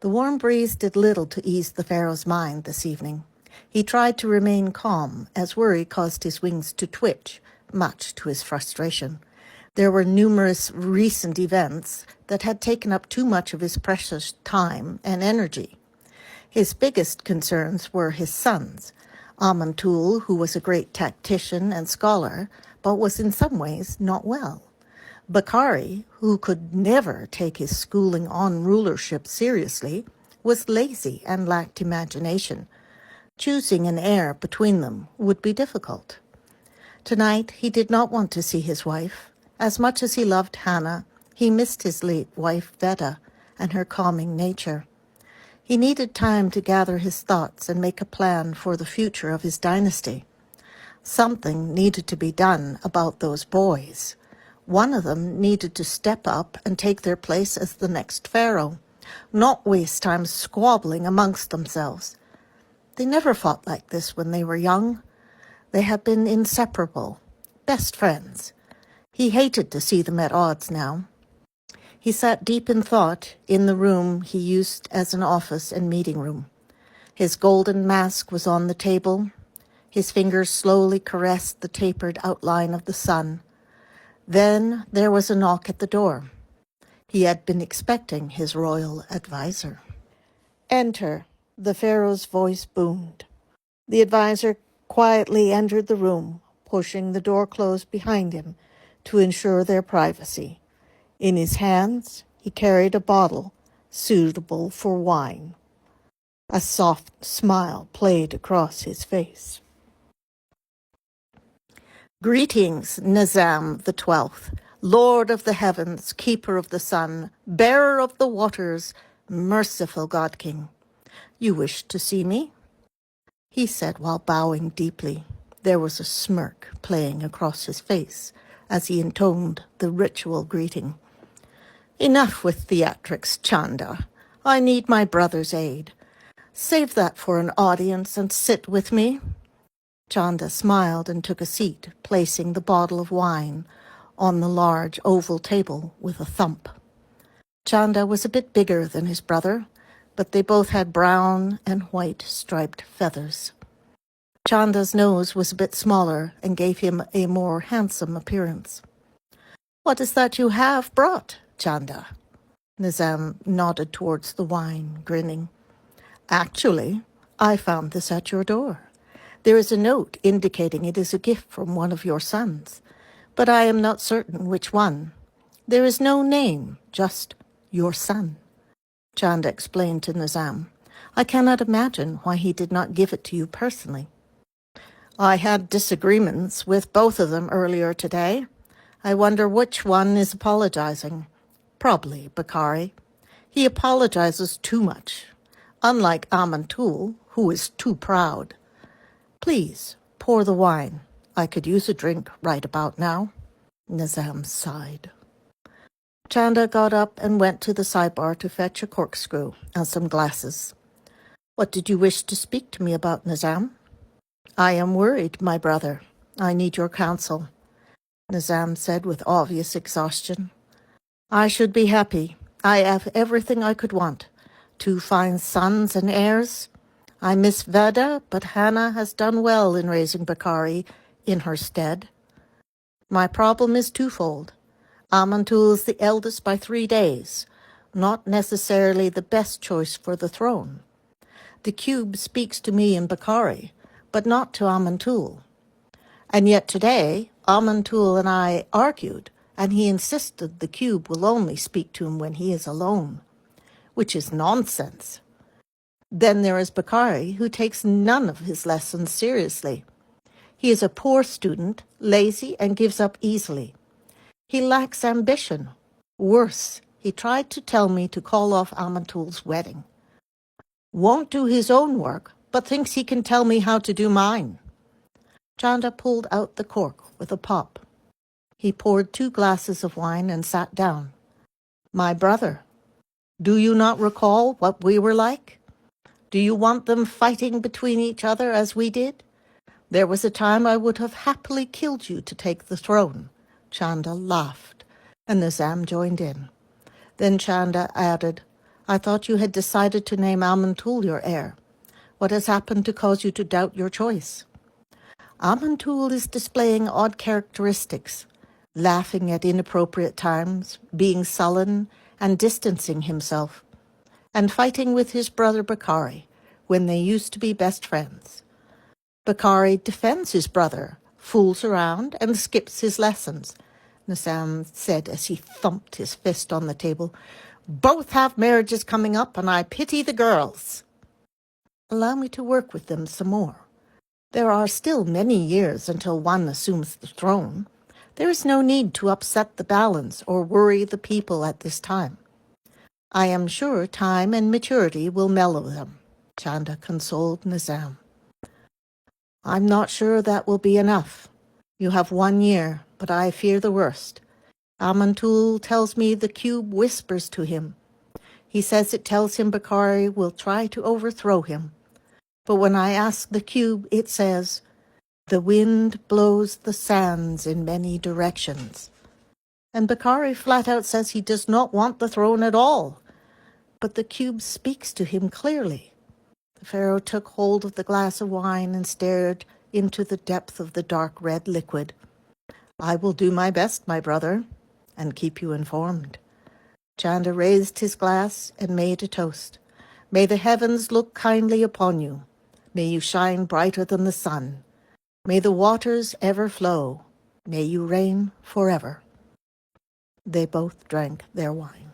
The warm breeze did little to ease the pharaoh's mind this evening. He tried to remain calm, as worry caused his wings to twitch, much to his frustration. There were numerous recent events that had taken up too much of his precious time and energy. His biggest concerns were his sons, Amantul, who was a great tactician and scholar, but was in some ways not well. Bakari, who could never take his schooling on rulership seriously, was lazy and lacked imagination. Choosing an heir between them would be difficult. Tonight he did not want to see his wife. As much as he loved Hannah, he missed his late wife Veda and her calming nature. He needed time to gather his thoughts and make a plan for the future of his dynasty. Something needed to be done about those boys. One of them needed to step up and take their place as the next pharaoh, not waste time squabbling amongst themselves. They never fought like this when they were young. They had been inseparable, best friends. He hated to see them at odds now. He sat deep in thought in the room he used as an office and meeting room. His golden mask was on the table. His fingers slowly caressed the tapered outline of the sun. Then there was a knock at the door. He had been expecting his royal advisor. "Enter," the pharaoh's voice boomed. The advisor quietly entered the room, pushing the door closed behind him to ensure their privacy. In his hands, he carried a bottle suitable for wine. A soft smile played across his face. "Greetings, Nizam the 12th, Lord of the heavens, keeper of the sun, bearer of the waters, merciful God King. You wish to see me?" he said while bowing deeply. There was a smirk playing across his face as he intoned the ritual greeting. "Enough with theatrics, Chanda. I need my brother's aid. Save that for an audience and sit with me." Chanda smiled and took a seat, placing the bottle of wine on the large oval table with a thump. Chanda was a bit bigger than his brother, but they both had brown and white striped feathers. Chanda's nose was a bit smaller and gave him a more handsome appearance. "What is that you have brought, Chanda?" Nizam nodded towards the wine, grinning. "Actually, I found this at your door. There is a note indicating it is a gift from one of your sons, but I am not certain which one. There is no name, just your son," Chanda explained to Nizam. "I cannot imagine why he did not give it to you personally." "I had disagreements with both of them earlier today. I wonder which one is apologizing. Probably Bakari. He apologizes too much, unlike Amantul, who is too proud. Please, pour the wine. I could use a drink right about now." Nizam sighed. Chanda got up and went to the sidebar to fetch a corkscrew and some glasses. "What did you wish to speak to me about, Nizam?" "I am worried, my brother. I need your counsel," Nizam said with obvious exhaustion. "I should be happy. I have everything I could want. 2 fine sons and heirs. I miss Veda, but Hannah has done well in raising Bakari in her stead. My problem is twofold. Amantul is the eldest by 3 days, not necessarily the best choice for the throne. The cube speaks to me and Bakari, but not to Amantul. And yet today, Amantul and I argued, and he insisted the cube will only speak to him when he is alone, which is nonsense. Then there is Bakari, who takes none of his lessons seriously. He is a poor student, lazy, and gives up easily. He lacks ambition. Worse, he tried to tell me to call off Amantul's wedding. Won't do his own work, but thinks he can tell me how to do mine." Chanda pulled out the cork with a pop. He poured 2 glasses of wine and sat down. "My brother, do you not recall what we were like? Do you want them fighting between each other as we did? There was a time I would have happily killed you to take the throne." Chanda laughed, and Nizam joined in. Then Chanda added, I thought you had decided to name Amantul your heir. What has happened to cause you to doubt your choice? Amantul is displaying odd characteristics, laughing at inappropriate times, being sullen and distancing himself, and fighting with his brother Bakari when they used to be best friends. Bakari defends his brother, fools around, and skips his lessons, Nizam said as he thumped his fist on the table. Both have marriages coming up, and I pity the girls. Allow me to work with them some more. There are still many years until one assumes the throne. There is no need to upset the balance or worry the people at this time. I am sure time and maturity will mellow them, Chanda consoled Nizam. I'm not sure that will be enough. You have 1 year, but I fear the worst. Amantul tells me the cube whispers to him. He says it tells him Bakari will try to overthrow him. But when I ask the cube, it says, the wind blows the sands in many directions. And Bakari flat out says he does not want the throne at all. But the cube speaks to him clearly. The pharaoh took hold of the glass of wine and stared into the depth of the dark red liquid. I will do my best, my brother, and keep you informed. Chanda raised his glass and made a toast. May the heavens look kindly upon you. May you shine brighter than the sun. May the waters ever flow. May you reign forever. They both drank their wine.